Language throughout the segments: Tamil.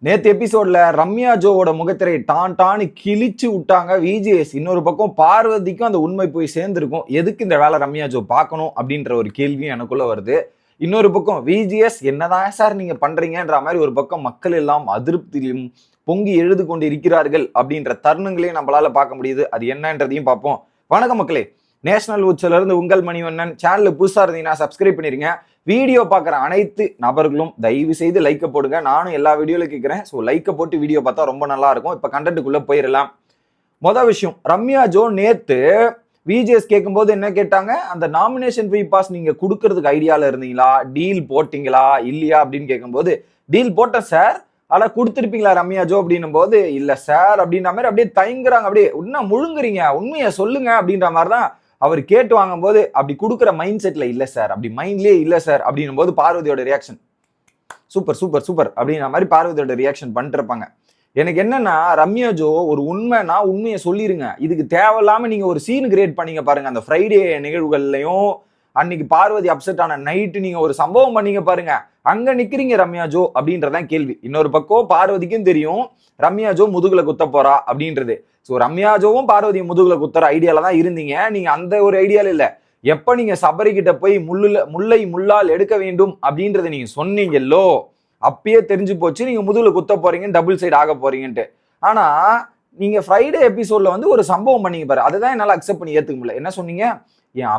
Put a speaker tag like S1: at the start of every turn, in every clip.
S1: நேத்து எபிசோட்ல ரம்யா ஜோவோட முகத்திரை டான்னு கிழிச்சு விட்டாங்க விஜிஎஸ். இன்னொரு பக்கம் பார்வதிக்கும் அந்த உண்மை போய் சேர்ந்திருக்கும். எதுக்கு இந்த வேலை ரம்யா ஜோ பார்க்கணும் அப்படின்ற ஒரு கேள்வியும் எனக்குள்ள வருது. இன்னொரு பக்கம் விஜிஎஸ் என்னதான் சார் நீங்க பண்றீங்கன்ற மாதிரி ஒரு பக்கம் மக்கள் எல்லாம் அதிருப்தியிலும் பொங்கி எழுது கொண்டு இருக்கிறார்கள் அப்படின்ற தருணங்களையும் நம்மளால பார்க்க முடியுது. அது என்னன்றதையும் பார்ப்போம். வணக்கம் மக்களே, நேஷனல் உட்ஸ்ல இருந்து உங்கள் மணிவண்ணன். சேனலுக்கு புதுசா இருந்தீங்கன்னா சப்ஸ்கிரைப் பண்ணிருங்க. வீடியோ பார்க்குற அனைத்து நபர்களும் தயவு செய்து லைக்கை போடுங்க. நானும் எல்லா வீடியோல கேட்குறேன். ஸோ லைக்கை போட்டு வீடியோ பார்த்தா ரொம்ப நல்லா இருக்கும். இப்போ கண்டென்ட்டுக்குள்ள போயிடலாம். மொதல் விஷயம், ரம்யா ஜோ நேத்து விஜிஎஸ் கேட்கும்போது என்ன கேட்டாங்க, அந்த நாமினேஷன் ஃப்ரீ பாஸ் நீங்க கொடுக்கறதுக்கு ஐடியால இருந்தீங்களா, டீல் போட்டீங்களா இல்லையா அப்படின்னு கேட்கும்போது, டீல் போட்டேன் சார், ஆனா கொடுத்துருப்பீங்களா ரம்யா ஜோ அப்படின்னும் போது, இல்ல சார் அப்படின்ற மாதிரி அப்படியே தயங்குறாங்க. அப்படியே இன்னும் முழுங்குறீங்க, உண்மையை சொல்லுங்க அப்படின்ற மாதிரி தான் அவர் கேட்டு வாங்கும் போது, அப்படி கொடுக்குற மைண்ட் செட்ல இல்ல சார், அப்படி மைண்ட்லயே இல்ல சார் அப்படின்னும் போது பார்வதியோட ரியாக்ஷன் சூப்பர் சூப்பர் சூப்பர் அப்படின்ற மாதிரி பார்வதியோட ரியாக்ஷன் பண்ணிட்டு இருப்பாங்க. எனக்கு என்னன்னா, ரம்யா ஜோ ஒரு உண்மைனா உண்மையை சொல்லிருங்க. இதுக்கு தேவையில்லாம நீங்க ஒரு சீன் கிரியேட் பண்ணீங்க பாருங்க. அந்த ஃப்ரைடே நிகழ்வுகள்லையும் அன்னைக்கு பார்வதி அப்செட் ஆன நைட்டு நீங்க ஒரு சம்பவம் பண்ணீங்க பாருங்க, அங்க நிக்கிறீங்க ரம்யா ஜோ அப்படின்றதான் கேள்வி. இன்னொரு பக்கம் பார்வதிக்கும் தெரியும் ரம்யா ஜோ முதுகுல குத்த போறா அப்படின்றது. ஸோ ரம்யா ஜோவும் பார்வதி முதுகுல குத்துற ஐடியால தான் இருந்தீங்க. நீங்க அந்த ஒரு ஐடியால இல்ல. எப்ப நீங்க சபரி கிட்ட போய் முல்லை முள்ளால் எடுக்க வேண்டும் அப்படின்றத நீங்க சொன்னீங்கல்லோ, அப்பயே தெரிஞ்சு போச்சு நீங்க முதுகுல குத்த போறீங்க, டபுள் சைடு ஆக போறீங்கன்ட்டு. ஆனா நீங்க ஃப்ரைடே எபிசோட்ல வந்து ஒரு சம்பவம் பண்ணீங்க பாரு, அதுதான் என்னால அக்செப்ட் பண்ணி ஏத்துக்க முடியல. என்ன சொன்னீங்க, என்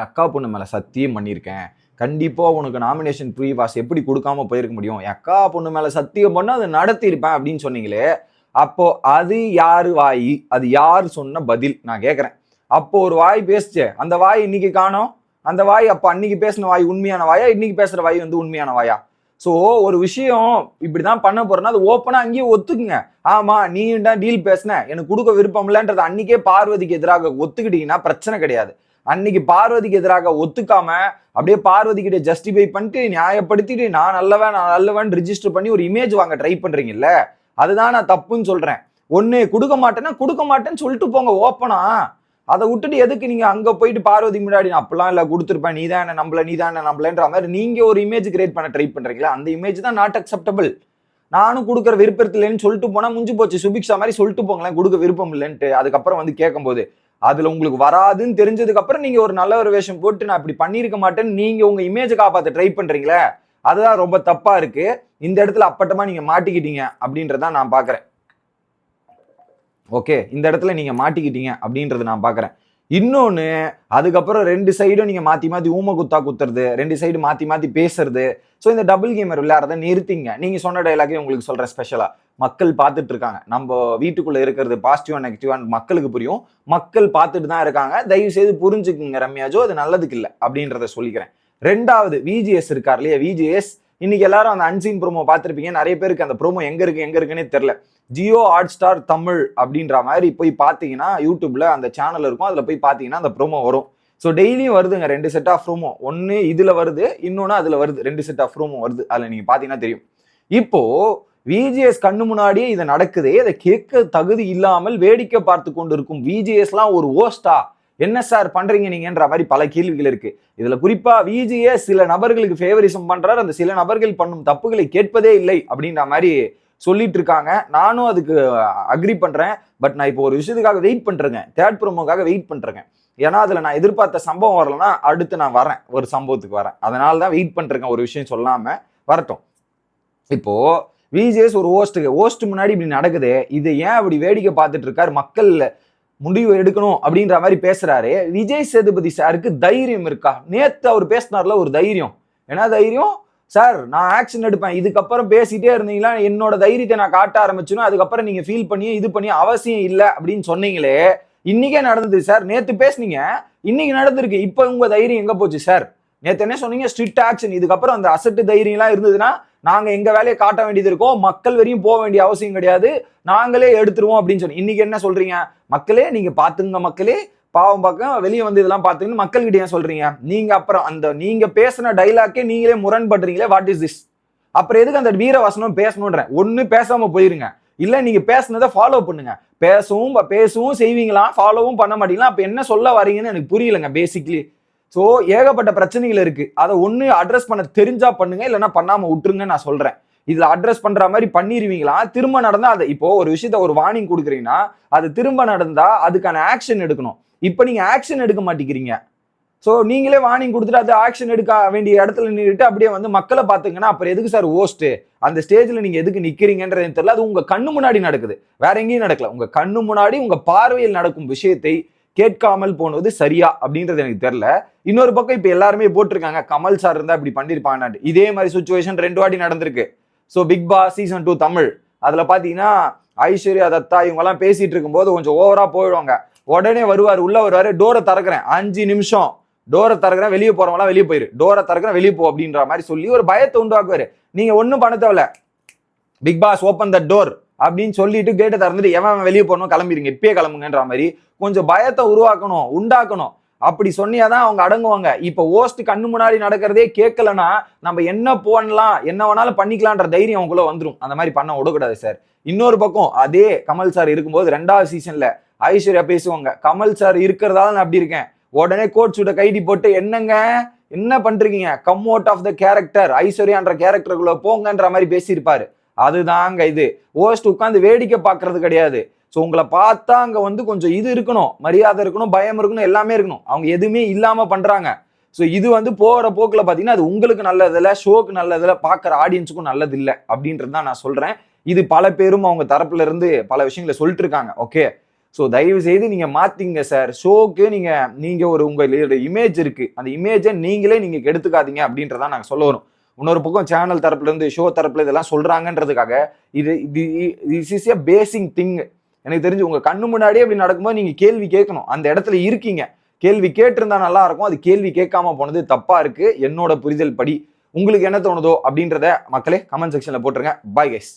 S1: அக்கா பொண்ணு மேல சத்தியம் பண்ணியிருக்கேன், கண்டிப்பா உனக்கு நாமினேஷன் ஃப்ரீ பாஸ் எப்படி கொடுக்காம போயிருக்க முடியும், என் அக்கா பொண்ணு மேல சத்தியம் பண்ண அதை நடத்தியிருப்பேன் அப்படின்னு சொன்னீங்களே. அப்போ அது யாரு வாய், அது யார் சொன்ன பதில் நான் கேட்கறேன். அப்போ ஒரு வாய் பேசுச்சே, அந்த வாய் இன்னைக்கு காணோம். அந்த வாய் அப்ப அன்னைக்கு பேசின வாய் உண்மையான வாயா, இன்னைக்கு பேசுற வாய் வந்து உண்மையான வாயா? ஸோ ஒரு விஷயம் இப்படிதான் பண்ண போறேன்னா அது ஓப்பனா அங்கேயே ஒத்துக்குங்க. ஆமா நீ தான் டீல் பேசின, எனக்கு கொடுக்க விருப்பம் இல்லைன்றது அன்னைக்கே பார்வதிக்கு எதிராக ஒத்துக்கிட்டீங்கன்னா பிரச்சனை கிடையாது. அன்னைக்கு பார்வதிக்கு எதிராக ஒத்துக்காம அப்படியே பார்வதி கிட்ட ஜஸ்டிஃபை பண்ணிட்டு நியாயப்படுத்திட்டு நான் நல்லவன் ரிஜிஸ்டர் பண்ணி ஒரு இமேஜ் வாங்க ட்ரை பண்றீங்கல்ல, அதுதான் நான் தப்புன்னு சொல்றேன். ஒண்ணு கொடுக்க மாட்டேன்னு சொல்லிட்டு போங்க ஓப்பனா. அதை விட்டுட்டு எதுக்கு நீங்க அங்க போயிட்டு பார்வதி முன்னாடி நான் அப்பெல்லாம் இல்ல கொடுத்துருப்பேன், நீ தான் என்ன நம்பலன்ற மாதிரி நீங்க ஒரு இமேஜ் கிரியேட் பண்ண ட்ரை பண்றீங்களா, அந்த இமேஜ் தான் நாட் அக்செப்டபிள். நானும் கொடுக்குற விருப்பம் இல்லைன்னு சொல்லிட்டு போனா முடிஞ்சு போச்சு. சுபிக்ஷா மாதிரி சொல்லிட்டு போங்களேன் கொடுக்க விருப்பம் இல்லைன்ட்டு. அதுக்கப்புறம் வந்து கேட்கும்போது அதுல உங்களுக்கு வராதுன்னு தெரிஞ்சதுக்கு அப்புறம் நீங்க ஒரு நல்ல ஒரு வேஷம் போட்டு நான் இப்படி பண்ணிருக்க மாட்டேன்னு நீங்க உங்க இமேஜை காப்பாத்த ட்ரை பண்றீங்களே, அதுதான் ரொம்ப தப்பா இருக்கு. இந்த இடத்துல அப்பட்டமா நீங்க மாட்டிக்கிட்டீங்க அப்படின்றதான் நான் பாக்குறேன். ஓகே, இந்த இடத்துல நீங்க மாட்டிக்கிட்டீங்க அப்படின்றது நான் பாக்குறேன். இன்னொன்னு, அதுக்கப்புறம் ரெண்டு சைடும் நீங்க மாத்தி ஊம குத்தா குத்துறது, ரெண்டு சைடு மாத்தி பேசுறது. ஸோ இந்த டபுள் கேமர் விளையாடுறத நிறுத்திங்க. நீங்க சொன்ன டைலாகே உங்களுக்கு சொல்றேன் ஸ்பெஷலா. மக்கள் பார்த்துட்டு இருக்காங்க, நம்ம வீட்டுக்குள்ள இருக்கிறது பாசிட்டிவா நெகட்டிவா மக்களுக்கு புரியும். மக்கள் பார்த்துட்டு தான் இருக்காங்க, தயவு செய்து புரிஞ்சுக்குங்க ரம்யா ஜோ, அது நல்லதுக்கு இல்லை அப்படின்றத சொல்லிக்கிறேன். ரெண்டாவது, விஜிஎஸ் இருக்கார் இல்லையா, விஜிஎஸ் இன்னைக்கு எல்லாரும் அந்த அன்சீன் ப்ரோமோ பார்த்துருப்பீங்க. நிறைய பேருக்கு அந்த ப்ரோமோ எங்க இருக்குன்னே தெரியல. ஜியோ ஹாட் ஸ்டார் தமிழ் அப்படின்ற மாதிரி போய் பார்த்தீங்கன்னா யூடியூப்ல அந்த சேனல் இருக்கும், அதுல போய் பார்த்தீங்கன்னா அந்த ப்ரோமோ வரும். ஸோ டெய்லியும் வருதுங்க, 2 செட் ஆஃப் ப்ரோமோ. ஒன்னு இதுல வருது, இன்னொன்னு அதுல வருது. 2 செட் ஆஃப் ப்ரோமோ வருது, அதுல நீங்க பாத்தீங்கன்னா தெரியும். இப்போ விஜிஎஸ் கண்ணு முன்னாடியே இதை நடக்குதே, இதை கேட்க தகுதி இல்லாமல் வேடிக்கை பார்த்து கொண்டு இருக்கும் விஜிஎஸ்லாம் ஒரு ஓஸ்டா, என்ன சார் பண்றீங்க நீங்கன்ற மாதிரி பல கேள்விகள் இருக்கு. இதுல குறிப்பா விஜிஎஸ் சில நபர்களுக்கு ஃபேவரிசம் பண்றாரு, அந்த சில நபர்கள் பண்ணும் தப்புகளை கேட்பதே இல்லை அப்படின்ற மாதிரி சொல்லிட்டு இருக்காங்க. நானும் அதுக்கு அக்ரி பண்றேன். பட் நான் இப்போ ஒரு விஷயத்துக்காக வெயிட் பண்றேங்க, தேர்ட் ப்ரோமோக்காக வெயிட் பண்றேன். ஏன்னா அதுல நான் எதிர்பார்த்த சம்பவம் வரலன்னா அடுத்து நான் வரேன், ஒரு சம்பவத்துக்கு வரேன். அதனால தான் வெயிட் பண்றேன், ஒரு விஷயம் சொல்லாம வரட்டும். இப்போ விஜிஎஸ் ஒரு ஹோஸ்ட் முன்னாடி இப்படி நடக்குது, இது ஏன் அப்படி வேடிக்கை பார்த்துட்டு இருக்காரு, மக்கள் முடிவு எடுக்கணும் அப்படின்ற மாதிரி பேசுறாரு. விஜய் சேதுபதி சாருக்கு தைரியம் இருக்கா? நேத்து அவர் பேசினார்ல ஒரு தைரியம், என்ன தைரியம் சார், நான் ஆக்ஷன் எடுப்பேன், இதுக்கப்புறம் பேசிட்டே இருந்தீங்களா என்னோட தைரியத்தை நான் காட்ட ஆரம்பிச்சுன்னா அதுக்கப்புறம் நீங்க ஃபீல் பண்ணி இது பண்ணி அவசியம் இல்லை அப்படின்னு சொன்னீங்களே, இன்னைக்கே நடந்தது சார். நேத்து பேசுனீங்க, இன்னைக்கு நடந்திருக்கு. இப்ப உங்க தைரியம் எங்க போச்சு சார்? நேத்து என்ன சொன்னீங்க, ஸ்ட்ரிக்ட் ஆக்ஷன், இதுக்கப்புறம் அந்த அசட்டு தைரியம் எல்லாம் இருந்ததுன்னா நாங்க எங்க வேலையை காட்ட வேண்டியது இருக்கும், மக்கள் வரையும் போக வேண்டிய அவசியம் கிடையாது, நாங்களே எடுத்துருவோம் அப்படின்னு சொல்லி இன்னைக்கு என்ன சொல்றீங்க, மக்களே நீங்க பாத்துங்க, மக்களே பாவம் பார்க்க வெளியே வந்து இதெல்லாம் பாத்துங்கன்னு மக்கள்கிட்ட ஏன் சொல்றீங்க? நீங்க அப்புறம் அந்த நீங்க பேசின டைலாக்கே நீங்களே முரண்படுறீங்களே, வாட் இஸ் திஸ்? அப்புறம் எதுக்கு அந்த வீர வசனம் பேசணுன்ற? ஒண்ணு பேசாம போயிருங்க, இல்ல நீங்க பேசுனதை ஃபாலோ பண்ணுங்க. பேசவும் செய்வீங்களா, ஃபாலோவும் பண்ண மாட்டீங்களா? அப்ப என்ன சொல்ல வரீங்கன்னு எனக்கு புரியலங்க பேசிக்லி. ஸோ ஏகப்பட்ட பிரச்சனைகள் இருக்கு, அதை ஒண்ணு அட்ரஸ் பண்ண தெரிஞ்சா பண்ணுங்க, இல்லைன்னா பண்ணாம விட்டுருங்க நான் சொல்றேன். இதுல அட்ரஸ் பண்ற மாதிரி பண்ணிருவீங்களா? திரும்ப நடந்தா அதை இப்போ ஒரு விஷயத்த ஒரு வார்னிங் கொடுக்குறீங்கன்னா அது திரும்ப நடந்தா அதுக்கான ஆக்ஷன் எடுக்கணும். இப்ப நீங்க ஆக்ஷன் எடுக்க மாட்டேங்கிறீங்க. ஸோ நீங்களே வார்னிங் கொடுத்துட்டு அது ஆக்ஷன் எடுக்க வேண்டிய இடத்துல நின்றுட்டு அப்படியே வந்து மக்களை பார்த்துங்கன்னா அப்புறம் எதுக்கு சார் ஹோஸ்ட்? அந்த ஸ்டேஜ்ல நீங்க எதுக்கு நிக்கிறீங்கன்றது தெரியல. அது உங்க கண்ணு முன்னாடி நடக்குது, வேற எங்கேயும் நடக்கல. உங்க கண்ணு முன்னாடி உங்க பார்வையில் நடக்கும் விஷயத்தை கேட்காமல் போனது சரியா அப்படின்றது எனக்கு தெரியல. இன்னொரு பக்கம் இப்ப எல்லாருமே போட்டிருக்காங்க கமல் சார் இருந்தா இப்படி பண்ணிருப்பாங்க. இதே மாதிரி சுச்சுவேஷன் 2 வாட்டி நடந்திருக்கு. So Big Boss season 2 Tamil அதுல பாத்தீங்கன்னா ஐஸ்வர்யா தத்தா இவங்க எல்லாம் பேசிட்டு இருக்கும்போது கொஞ்சம் ஓவரா போயிடுவாங்க. உடனே வருவாரு, உள்ள வருவாரு, டோரை திறக்கிறேன் 5 நிமிஷம், டோரை திறக்கிறேன், வெளியே போறவங்களாம் வெளியே போயிரு, டோரை திறக்கிறேன் வெளியே போ அப்படின்ற மாதிரி சொல்லி ஒரு பயத்தை உண்டாக்குவாரு. நீங்க ஒன்னும் பண்ண தேவையில்ல, Big Boss open the door அப்படின்னு சொல்லிட்டு கேட்டை திறந்துட்டு எவன் வெளியே போகணும் கிளம்பிடுங்க, இப்பயே கிளம்புங்கன்ற மாதிரி கொஞ்சம் பயத்தை உருவாக்கணும், உண்டாக்கணும். அப்படி சொன்னியாதான் அவங்க அடங்குவாங்க. இப்ப ஓஸ்ட் கண்ணு முன்னாடி நடக்கிறதே கேட்கலன்னா நம்ம என்ன பண்ணலாம், என்ன வேணாலும் பண்ணிக்கலான்ற தைரியம் அவங்களுக்குள்ள வந்துடும். அந்த மாதிரி பண்ண விடக்கூடாது சார். இன்னொரு பக்கம் அதே கமல் சார் இருக்கும்போது 2வது சீசன்ல ஐஸ்வர்யா பேசுவாங்க, கமல் சார் இருக்கிறதால நான் அப்படி இருக்கேன். உடனே கோட் சூட்டை கைடி போட்டு என்னங்க என்ன பண்றீங்க, come out of the character, ஐஸ்வர்யான்ற கேரக்டருக்குள்ள போங்கன்ற மாதிரி பேசியிருப்பாரு. அதுதாங்க இது. ஓஸ்ட் உட்காந்து வேடிக்கை பார்க்கறது கிடையாது. ஸோ உங்களை பார்த்தா அங்க வந்து கொஞ்சம் இது இருக்கணும், மரியாதை இருக்கணும், பயம் இருக்கணும், எல்லாமே இருக்கணும். அவங்க எதுவுமே இல்லாம பண்றாங்க. ஸோ இது வந்து போற போக்குல பாத்தீங்கன்னா அது உங்களுக்கு நல்லது இல்லை, ஷோக்கு நல்லது இல்லை, பார்க்குற ஆடியன்ஸுக்கும் நல்லது இல்லை அப்படின்றது தான் நான் சொல்றேன். இது பல பேரும் அவங்க தரப்புல இருந்து பல விஷயங்களை சொல்லிட்டு இருக்காங்க. ஓகே, ஸோ தயவு செய்து நீங்க மாத்திங்க சார். ஷோக்கு நீங்க ஒரு உங்களோட இமேஜ் இருக்கு, அந்த இமேஜை நீங்க கெடுத்துக்காதீங்க அப்படின்றதான் நாங்க சொல்ல வரோம். இன்னொரு பக்கம் சேனல் தரப்புல இருந்து ஷோ தரப்புல இதெல்லாம் சொல்றாங்கன்றதுக்காக இது this is a basic thing. எனக்கு தெரிஞ்சு உங்க கண்ணு முன்னாடியே அப்படி நடக்கும்போது நீங்க கேள்வி கேட்கணும். அந்த இடத்துல இருக்கீங்க, கேள்வி கேட்டிருந்தா நல்லா இருக்கும். அது கேள்வி கேட்காம போனது தப்பா இருக்கு என்னோட புரிதல் படி. உங்களுக்கு என்ன தோணுதோ அப்படின்றத மக்களே கமெண்ட் செக்ஷன்ல போட்டுருங்க. Bye guys.